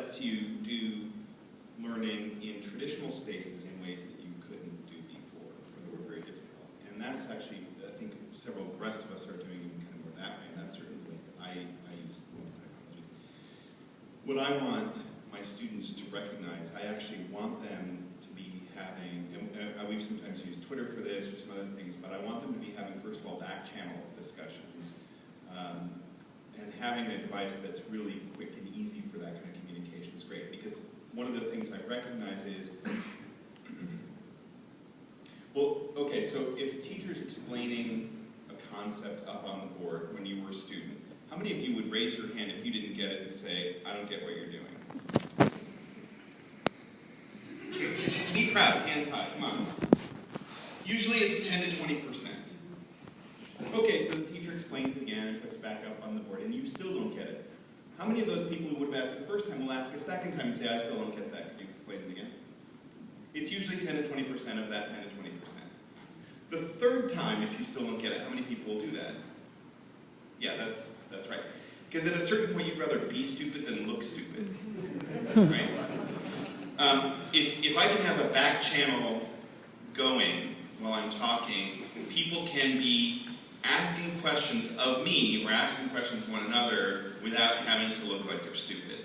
lets you do learning in traditional spaces in ways that you couldn't do before, or that were very difficult. And that's actually, I think, several of the rest of us are doing kind of more that way, and that's certainly the way I use technology. What I want my students to recognize, I actually want them to be having, and we've sometimes used Twitter for this or some other things, but I want them to be having, first of all, back channel discussions, and having a device that's really quick and easy for that kind of communication is great, because one of the things I recognize is, well, okay, so if a teacher's explaining a concept up on the board when you were a student, how many of you would raise your hand if you didn't get it and say, I don't get what you're doing? Be proud, hands high, come on. Usually it's 10 to 20%. Okay, so the teacher explains again and puts back up on the board, and you still don't get it. How many of those people who would have asked the first time will ask a second time and say, I still don't get that, could you explain it again? It's usually 10 to 20% of that 10 to 20%. The third time, if you still don't get it, how many people will do that? Yeah, that's right. Because at a certain point, you'd rather be stupid than look stupid, right? If I can have a back channel going while I'm talking, people can be asking questions of me or asking questions of one another without having to look like they're stupid.